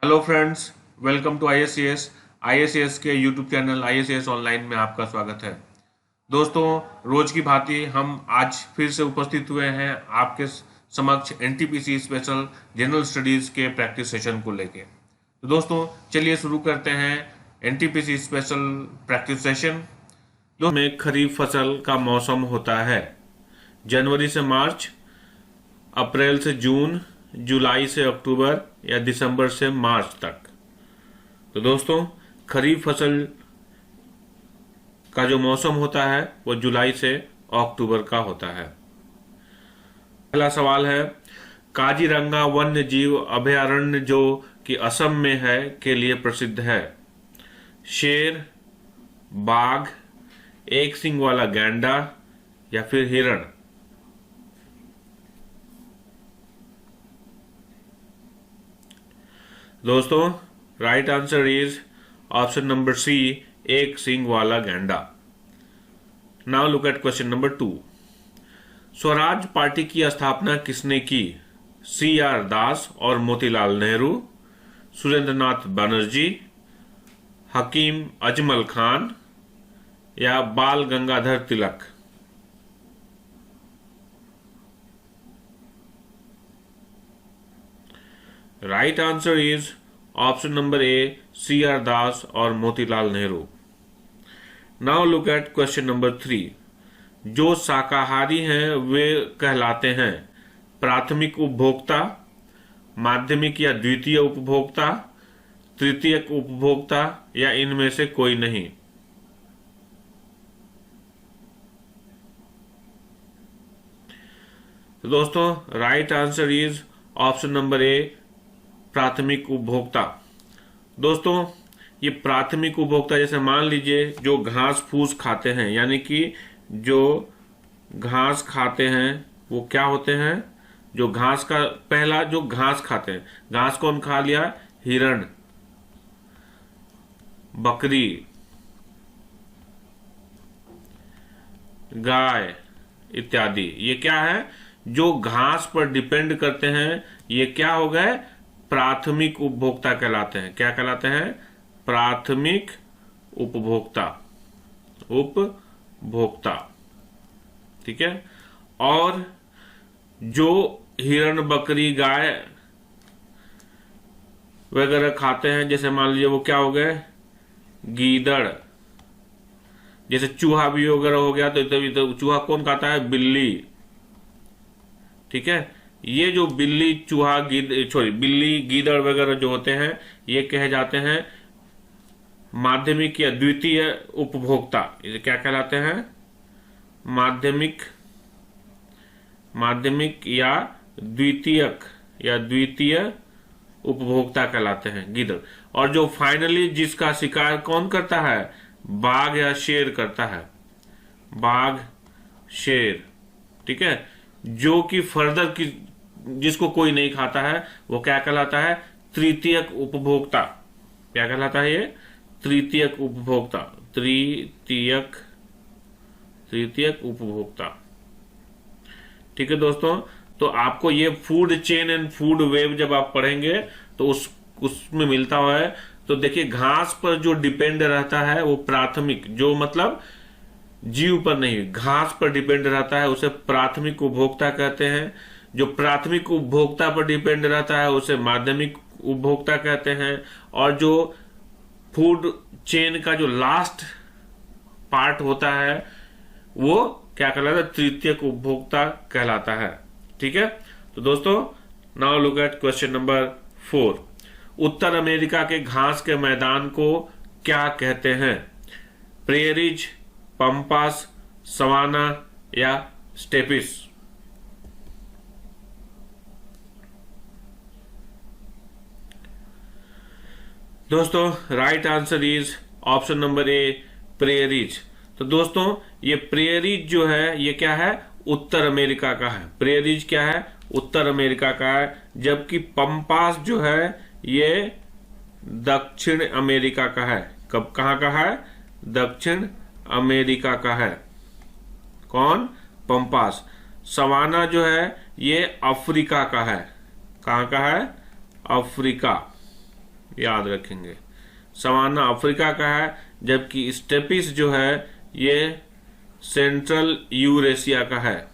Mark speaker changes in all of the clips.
Speaker 1: Hello friends, welcome to ISS के YouTube channel ISS online में आपका स्वागत है। दोस्तों, रोज की भांति हम आज फिर से उपस्थित हुए हैं आपके समक्ष एनटीपीसी स्पेशल जनरल स्टडीज के प्रैक्टिस सेशन को लेके। तो दोस्तों, चलिए शुरू करते हैं एनटीपीसी स्पेशल प्रैक्टिस सेशन। में खरीफ फसल का मौसम होता है जनवरी से मार्च, अप्रैल से जून, जुलाई से अक्टूबर या दिसंबर से मार्च तक। तो दोस्तों, खरीफ फसल का जो मौसम होता है वो जुलाई से अक्टूबर का होता है। पहला सवाल है, काजीरंगा वन्य जीव अभयारण्य जो कि असम में है के लिए प्रसिद्ध है? शेर, बाघ, एक सींग वाला गैंडा या फिर हिरण? दोस्तों, right answer is option number C, एक सींग वाला गैंडा। Now look at question number 2। Swaraj party की स्थापना किसने की? CR दास और मोतीलाल नेहरू, सुरेंद्रनाथ बनर्जी, हकीम अजमल खान या Bal Gangadhar Tilak? Right answer is option number A, CR Das और Motilal Nehru. Now look at question number 3। जो शाकाहारी हैं वे कहलाते हैं प्राथमिक उपभोक्ता, माध्यमिक या द्वितीय उपभोक्ता, तृतीयक उपभोक्ता या इनमें से कोई नहीं? तो दोस्तों, right answer is option number ए, प्राथमिक उपभोक्ता। दोस्तों, ये प्राथमिक उपभोक्ता जैसे मान लीजिए जो घास फूस खाते हैं, यानी कि जो घास खाते हैं वो क्या होते हैं? जो घास का पहला जो घास खाते हैं, घास कौन खा लिया? हिरण, बकरी, गाय इत्यादि। ये क्या है? जो घास पर डिपेंड करते हैं, ये क्या हो गए? प्राथमिक उपभोक्ता कहलाते हैं। क्या कहलाते हैं? प्राथमिक उपभोक्ता। उपभोक्ता, ठीक है। और जो हिरण, बकरी, गाय वगैरह खाते हैं, जैसे मान लीजिए वो क्या हो गए? गीदड़। जैसे चूहा भी वगैरह हो गया, तो तभी तो चूहा कौन खाता है? बिल्ली, ठीक है। ये जो बिल्ली, चूहा, बिल्ली, गीदड़ वगैरह जो होते हैं, ये कहे जाते हैं माध्यमिक या द्वितीय उपभोक्ता। ये क्या कहलाते हैं? माध्यमिक या द्वितीय उपभोक्ता कहलाते हैं गीदड़। और जो फाइनली जिसका शिकार कौन करता है? बाघ या शेर करता है। बाघ, शेर, ठीक है। जो कि फर्दर की जिसको कोई नहीं खाता है वो क्या कहलाता है? तृतीयक उपभोक्ता। क्या कहलाता है ये? तृतीयक उपभोक्ता। तृतीयक उपभोक्ता, ठीक है दोस्तों। तो आपको ये food chain and food web जब आप पढ़ेंगे तो उसमें मिलता हुआ है। तो देखिए, घास पर जो डिपेंड रहता है वो प्राथमिक, जो मतलब जीव पर नहीं, घास पर डिपेंड रहता है, उसे प्राथमिक उपभोक्ता कहते हैं। जो प्राथमिक उपभोक्ता पर डिपेंड रहता है उसे माध्यमिक उपभोक्ता कहते हैं। और जो फूड चेन का जो लास्ट पार्ट होता है वो क्या कहलाता है? तृतीयक उपभोक्ता कहलाता है, ठीक है। तो दोस्तों, now look at question number 4। Uttar America के घास के मैदान को क्या कहते हैं? प्रेरीज, पंपास, सवाना या स्टेपिस? दोस्तों, right answer is option number A, prairies. तो दोस्तों, ये प्रेरीज जो है ये क्या है? उत्तर अमेरिका का है। प्रेरीज क्या है? उत्तर अमेरिका का है। जबकि पंपास जो है ये दक्षिण अमेरिका का है। कहाँ का है? दक्षिण अमेरिका का है। कौन? पंपास। सवाना जो है ये अफ्रीका का है। कहाँ का है? अफ्रीका, याद रखेंगे। सवाना अफ्रीका का है, जबकि स्टेपिस जो है ये सेंट्रल यूरेशिया का है।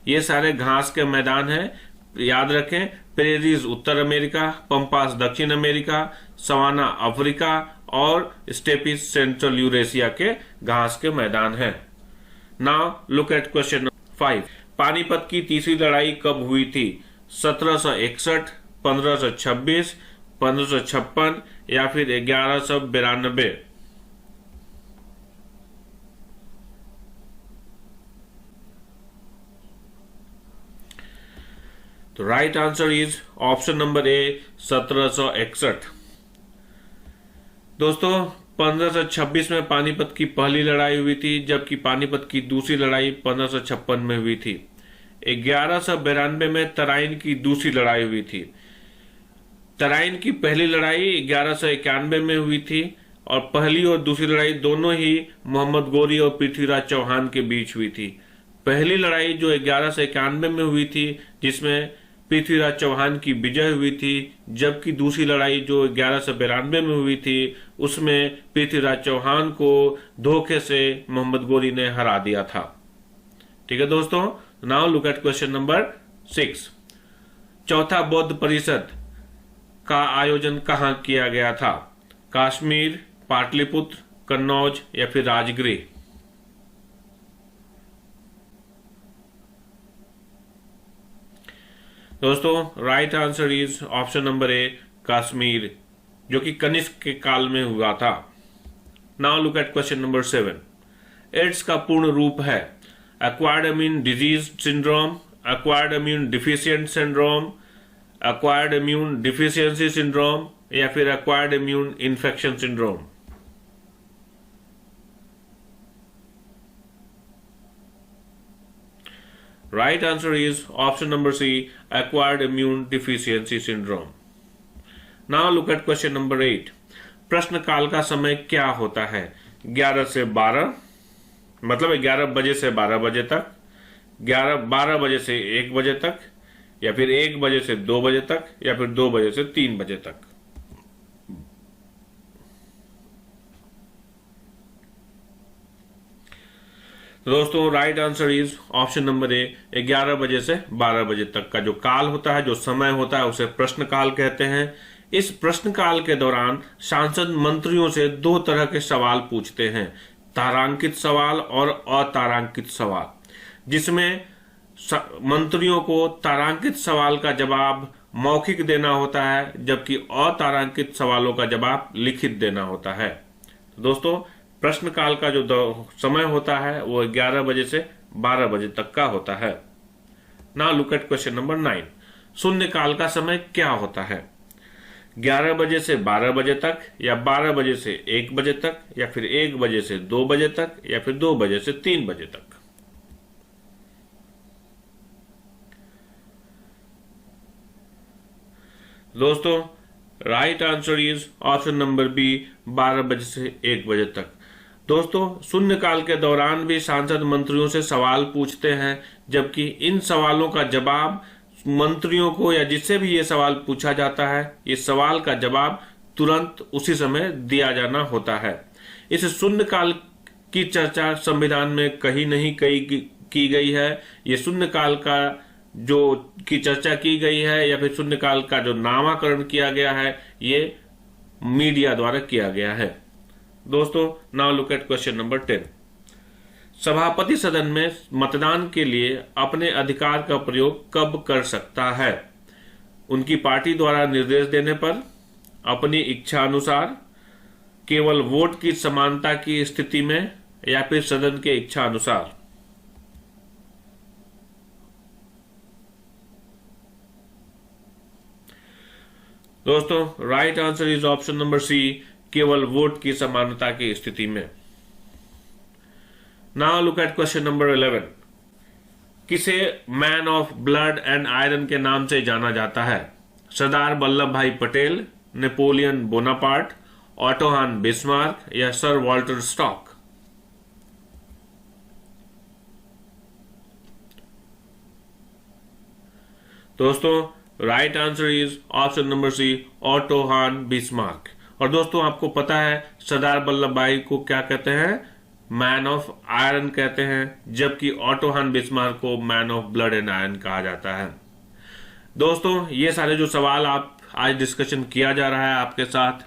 Speaker 1: ये सारे घास के मैदान हैं, याद रखें। प्रेरीज उत्तर अमेरिका, पंपास दक्षिण अमेरिका, सवाना अफ्रीका और स्टेपिस सेंट्रल यूरेशिया के घास के मैदान हैं। Now look at question number 5। Panipat की तीसरी लड़ाई कब हुई थी? 1761, 1526, 1556 या फिर 1192? तो right answer is option number ए, 1761। दोस्तों 1526 में पानीपत की पहली लड़ाई हुई थी, जबकि पानीपत की दूसरी लड़ाई 1556 में हुई थी। 1192 में तराइन की दूसरी लड़ाई हुई थी। तराइन की पहली लड़ाई 1191 में हुई थी और पहली और दूसरी लड़ाई दोनों ही मोहम्मद गोरी और पृथ्वीराज चौहान के बीच हुई थी। पहली लड़ाई जो 1191 में हुई थी, जिसमें पृथ्वीराज चौहान की विजय हुई थी, जबकि दूसरी लड़ाई जो 1192 में हुई थी उसमें पृथ्वीराज चौहान को धोखे से मोहम्मद गोरी ने हरा दिया था। ठीक है दोस्तों, now look at question number 6। चौथा बौद्ध परिषद का आयोजन कहां किया गया था? कश्मीर, पाटलिपुत्र, कन्नौज या फिर राजगृह? दोस्तों right answer is option number A, Kashmir, जो कि कनिष्क के काल में हुआ था। Now look at question number 7। AIDS का पूर्ण रूप है acquired immune disease syndrome, acquired immune deficient syndrome, acquired immune deficiency syndrome या फिर acquired immune infection syndrome? Right answer is option number C, acquired immune deficiency syndrome. Now look at question number 8। प्रश्न काल का समय क्या होता है? 11 से 12, मतलब 11 बजे से 12 बजे तक, 12 बजे से 1 बजे तक, या फिर 1 बजे से 2 बजे तक, या फिर 2 बजे से 3 बजे तक? दोस्तों right answer is option number ए, 11 बजे से 12 बजे तक का जो काल होता है, जो समय होता है, उसे प्रश्न काल कहते हैं। इस प्रश्न काल के दौरान सांसद मंत्रियों से 2 तरह के सवाल पूछते हैं, तारांकित सवाल और अतारांकित सवाल, जिसमें मंत्रियों को तारांकित सवाल का जवाब मौखिक देना होता है, जबकि अतारांकित सवालों का जवाब लिखित देना होता है। दोस्तों प्रश्न काल का जो समय होता है वो 11 बजे से 12 बजे तक का होता है। Now look at question number 9। शून्य काल का समय क्या होता है? 11 बजे से 12 बजे तक, या 12 बजे से 1 बजे तक, या फिर 1 बजे से 2 बजे तक, या फिर 2 बजे से 3 बजे तक? दोस्तों right answer is option number B, 12 बजे से 1 बजे तक। दोस्तों शून्य काल के दौरान भी सांसद मंत्रियों से सवाल पूछते हैं, जबकि इन सवालों का जवाब मंत्रियों को या जिससे भी ये सवाल पूछा जाता है, ये सवाल का जवाब तुरंत उसी समय दिया जाना होता है। इस शून्य काल की चर्चा संविधान में कहीं नहीं की गई है। ये शून्य काल का जो की चर्चा की गई है या फिर शून्य काल का जो नामकरण किया गया है, ये मीडिया द्वारा किया गया है। दोस्तों now look at question number 10। सभापति सदन में मतदान के लिए अपने अधिकार का प्रयोग कब कर सकता है? उनकी पार्टी द्वारा निर्देश देने पर, अपनी इच्छा अनुसार, केवल वोट की समानता की स्थिति में, या फिर सदन के इच्छा अनुसार? दोस्तों right answer is option number C, केवल वोट की समानता की स्थिति में। Now look at question number 11। किसे man of blood and iron के नाम से जाना जाता है? Sardar Vallabh Bhai Patel, Napoleon Bonaparte, Otto von Bismarck या सर वॉल्टर स्टॉक? दोस्तों right answer is option number C, Otto von Bismarck. और दोस्तों आपको पता है सरदार वल्लभ भाई को क्या कहते हैं? मैन ऑफ आयरन कहते हैं, जबकि ऑटो हान बिस्मार्क को man of blood and iron कहा जाता है। दोस्तों ये सारे जो सवाल आप आज डिस्कशन किया जा रहा है आपके साथ,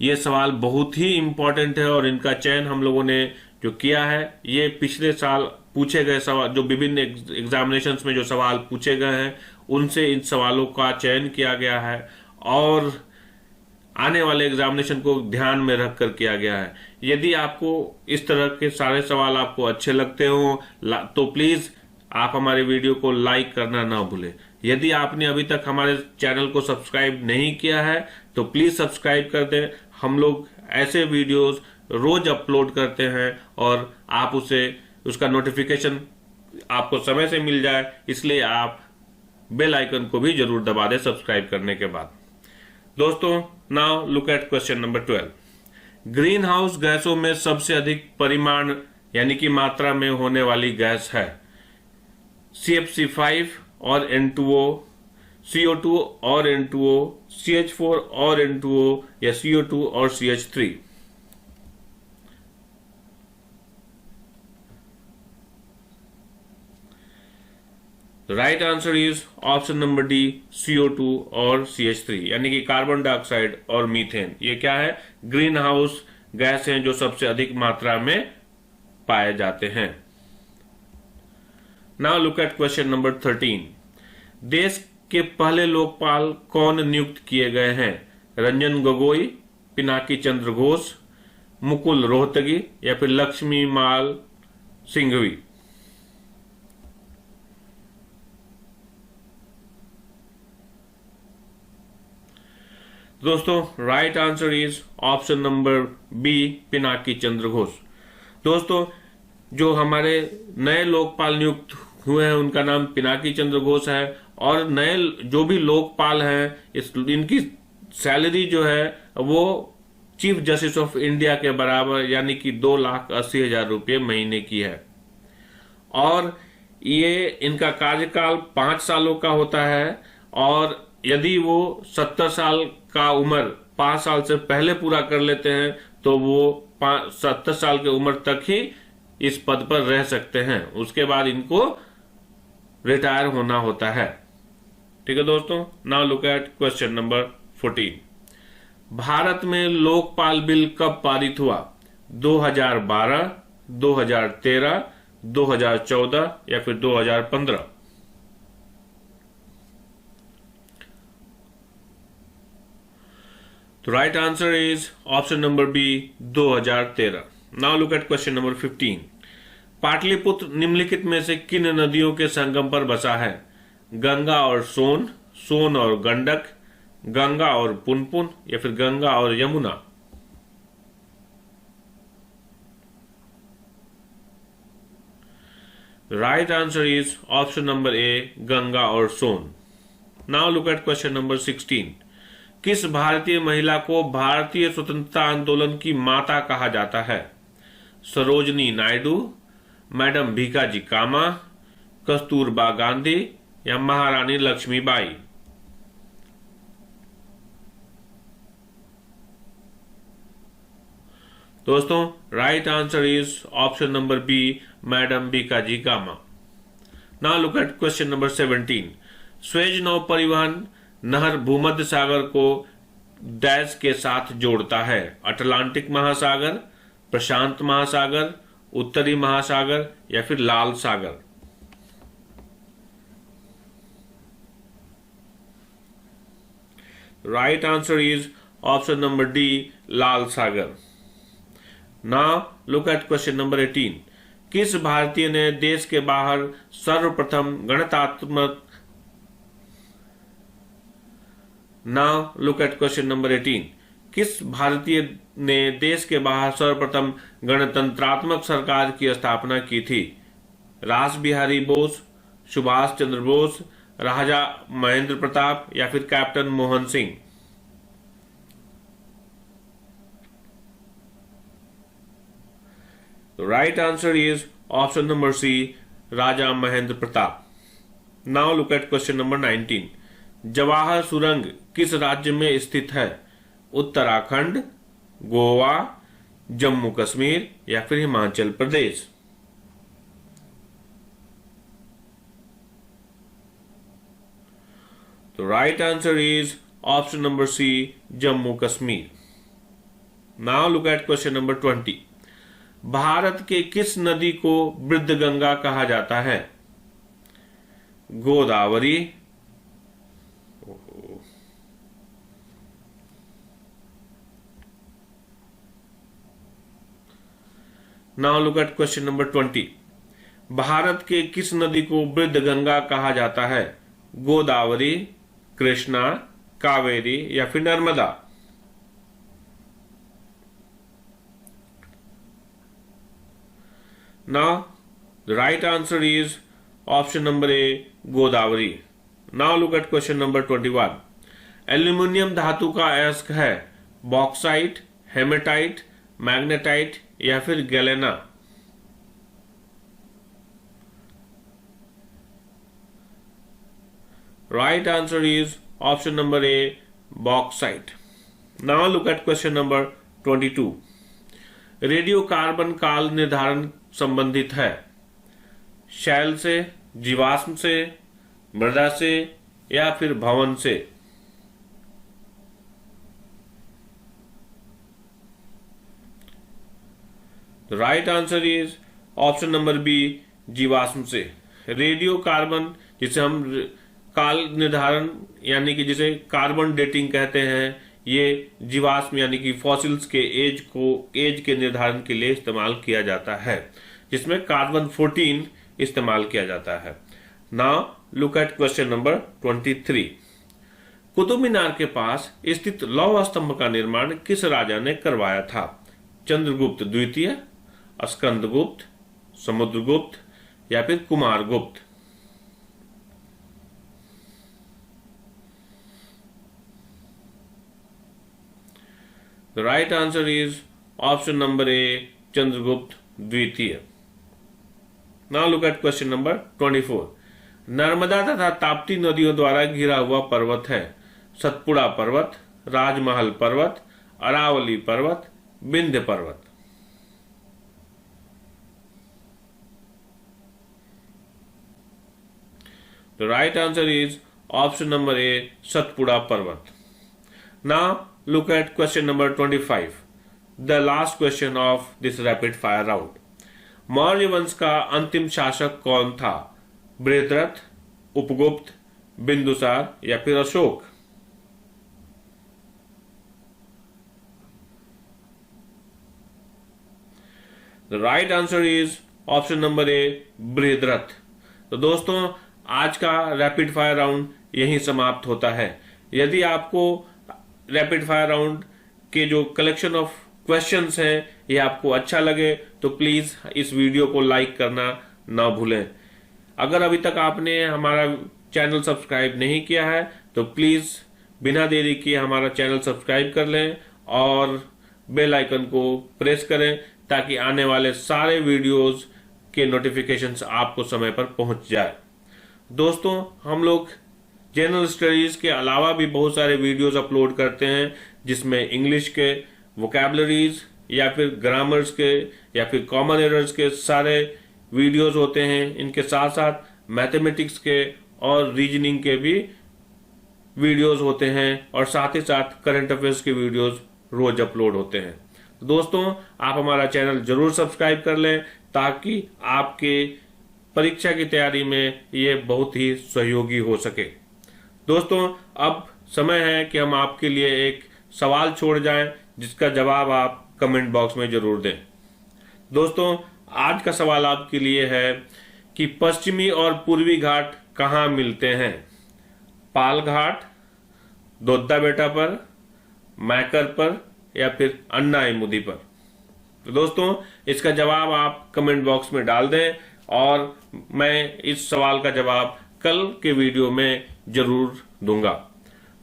Speaker 1: ये सवाल बहुत ही इंपॉर्टेंट है और इनका चयन हम लोगों ने जो किया है ये पिछले साल पूछे गए सवाल, जो विभिन्न एग्जामिनेशंस में जो सवाल पूछे गए हैं उनसे इन सवालों का चयन किया गया है और आने वाले एग्जामिनेशन को ध्यान में रखकर किया गया है। यदि आपको इस तरह के सारे सवाल आपको अच्छे लगते हो तो प्लीज आप हमारे वीडियो को लाइक करना ना भूलें। यदि आपने अभी तक हमारे चैनल को सब्सक्राइब नहीं किया है तो प्लीज सब्सक्राइब कर दें। हम लोग ऐसे वीडियोस रोज अपलोड करते हैं और आप उसका नोटिफिकेशन आपको समय से मिल जाए, इसलिए आप बेल आइकन को भी जरूर दबा दें सब्सक्राइब करने के बाद। दोस्तों now look at question number 12। Green house गैसों में सबसे अधिक परिमाण यानी कि मात्रा में होने वाली गैस है CFC5 और N2O, CO2 और N2O, CH4 और N2O या CO2 और CH3। Right answer is option number D, CO2 और CH3 यानी कि कार्बन डाइऑक्साइड और मीथेन। ये क्या है? ग्रीन हाउस गैस हैं जो सबसे अधिक मात्रा में पाए जाते हैं। Now look at question number 13। देश के पहले लोकपाल कौन नियुक्त किए गए हैं? रंजन गोगोई, पिनाकी चंद्र घोष, मुकुल रोहतगी या फिर लक्ष्मी माल सिंघवी। दोस्तों right answer is option number B, Pinaki Chandra Ghosh. दोस्तों जो हमारे नए लोकपाल नियुक्त हुए हैं उनका नाम पिनाकी चंद्र घोष है और नए जो भी लोकपाल हैं इनकी सैलरी जो है वो चीफ जस्टिस ऑफ इंडिया के बराबर यानी कि 2,80,000 रुपये महीने की है और ये इनका कार्यकाल 5 सालों का होता है और यदि वो 70 साल का उम्र 5 साल से पहले पूरा कर लेते हैं तो वो 70 साल की उम्र तक ही इस पद पर रह सकते हैं, उसके बाद इनको रिटायर होना होता है। ठीक है दोस्तों, now look at question number 14। Bharat में लोकपाल बिल कब पारित हुआ? 2012, 2013, 2014 या फिर 2015? तो right answer is option number B, 2013। Now look at question number 15। Pataliputra निम्नलिखित में से किन नदियों के संगम पर बसा है? गंगा और सोन, सोन और गंडक, गंगा और पुनपुन या फिर गंगा और Yamuna? Right answer is option number A, Ganga और Son. Now look at question number 16। किस भारतीय महिला को भारतीय स्वतंत्रता आंदोलन की माता कहा जाता है? सरोजनी नायडू, मैडम भीकाजी कामा, कस्तूरबा गांधी या महारानी लक्ष्मीबाई? दोस्तों right answer is option number B, madam Bhikaji Cama. Now look at question number 17। Suez नौ परिवहन नहर भूमध्य सागर को डैश के साथ जोड़ता है? अटलांटिक महासागर, प्रशांत महासागर, उत्तरी महासागर या फिर लाल सागर? Right answer is option number D, लाल सागर। Now look at question number 18। किस भारतीय ने देश के बाहर सर्वप्रथम गणतंत्रात्मक now look at question number 18। किस भारतीय ने देश के बाहर सर्वप्रथम गणतंत्रात्मक सरकार की स्थापना की थी? रास बिहारी बोस, सुभाष चंद्र बोस, राजा महेंद्र प्रताप या फिर captain Mohan Singh? Right answer is option number C, Raja Mahendra Pratap. Now look at question number 19। Jawahar सुरंग किस राज्य में स्थित है? उत्तराखंड, गोवा, जम्मू कश्मीर या फिर हिमाचल प्रदेश? तो right answer is option number C, Jammu Kashmir. Now look at question number 20। Bharat के किस नदी को वृद्ध गंगा कहा जाता है? Godavari, now look at question number 20। Bharat के किस नदी को वृद्ध गंगा कहा जाता है? गोदावरी, कृष्णा, कावेरी या फिर Narmada? Now the right answer is option number A, Godavari. Now look at question number 21। Aluminium धातु का अयस्क है बॉक्साइट, हेमेटाइट, मैग्नेटाइट या फिर galena? Right answer is option number A, bauxite. Now look at question number 22। Radio carbon काल निर्धारण संबंधित है शैल से, जीवाश्म से, मृदा से या फिर भवन से? Right answer is option number B, जीवाश्म से। रेडियो कार्बन जिसे हम काल निर्धारण यानी कि जिसे कार्बन डेटिंग कहते हैं, ये जीवाश्म यानी कि फॉसिल्स के एज के निर्धारण के लिए इस्तेमाल किया जाता है, जिसमें कार्बन 14 इस्तेमाल किया जाता है। Now look at question number 23। Qutub Minar के पास स्थित लौह स्तंभ का निर्माण किस राजा ने करवाया था? चंद्रगुप्त द्वितीय, स्कंदगुप्त, समुद्रगुप्त या फिर Kumaragupta? The right answer is option number A, Chandragupta द्वितीय। Now look at question number 24। Narmada तथा ताप्ती नदियों द्वारा घिरा हुआ पर्वत है सतपुड़ा पर्वत, राजमहल पर्वत, अरावली पर्वत, विंध्य पर्वत? The right answer is option number A, Satpura पर्वत। Now look at question number 25, the last question of this rapid fire round। Maurya वंश का अंतिम शासक कौन था? बृहद्रथ, उपगुप्त, बिंदुसार या फिर Ashok? The right answer is option number A, Brihadratha. तो दोस्तों, आज का रैपिड फायर राउंड यहीं समाप्त होता है। यदि आपको रैपिड फायर राउंड के जो कलेक्शन ऑफ क्वेश्चंस हैं ये आपको अच्छा लगे तो प्लीज इस वीडियो को लाइक करना ना भूलें। अगर अभी तक आपने हमारा चैनल सब्सक्राइब नहीं किया है तो प्लीज बिना देरी किए हमारा चैनल सब्सक्राइब कर लें और बेल आइकन को प्रेस करें ताकि आने वाले सारे वीडियोस के नोटिफिकेशंस आपको समय पर पहुंच जाए। दोस्तों, हम लोग जनरल स्टडीज के अलावा भी बहुत सारे वीडियोस अपलोड करते हैं जिसमें इंग्लिश के वोकैबुलरीज या फिर ग्रामर्स के या फिर कॉमन एरर्स के सारे वीडियोस होते हैं। इनके साथ साथ मैथमेटिक्स के और रीजनिंग के भी वीडियोस होते हैं और साथ ही साथ करंट अफेयर्स के वीडियोस रोज अपलोड होते हैं। तो दोस्तों, आप हमारा चैनल जरूर सब्सक्राइब कर लें ताकि आपके परीक्षा की तैयारी में ये बहुत ही सहयोगी हो सके। दोस्तों, अब समय है कि हम आपके लिए एक सवाल छोड़ जाएं जिसका जवाब आप कमेंट बॉक्स में जरूर दें। दोस्तों, आज का सवाल आपके लिए है कि पश्चिमी और पूर्वी घाट कहाँ मिलते हैं? पाल घाट, दोद्दा बेटा पर, मैकर पर या फिर अन्नाईमुदी पर? तो दोस्तों, इसका जवाब आप कमेंट बॉक्स में डाल दें और मैं इस सवाल का जवाब कल के वीडियो में जरूर दूंगा।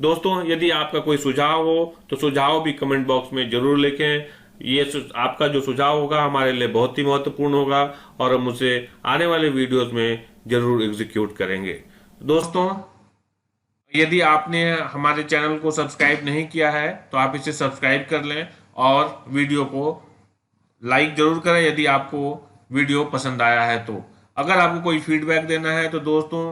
Speaker 1: दोस्तों, यदि आपका कोई सुझाव हो तो सुझाव भी कमेंट बॉक्स में जरूर लिखें। ये आपका जो सुझाव होगा हमारे लिए बहुत ही महत्वपूर्ण होगा और हम उसे आने वाले वीडियोस में जरूर एग्जीक्यूट करेंगे। दोस्तों, यदि आपने हमारे चैनल को सब्सक्राइब नहीं किया है तो आप इसे सब्सक्राइब कर लें और वीडियो को लाइक जरूर करें यदि आपको वीडियो पसंद आया है तो। अगर आपको कोई फीडबैक देना है तो दोस्तों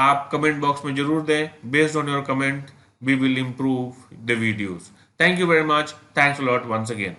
Speaker 1: आप कमेंट बॉक्स में जरूर दें। Based on your comment we will improve the videos. Thank you very much. Thanks a lot once again.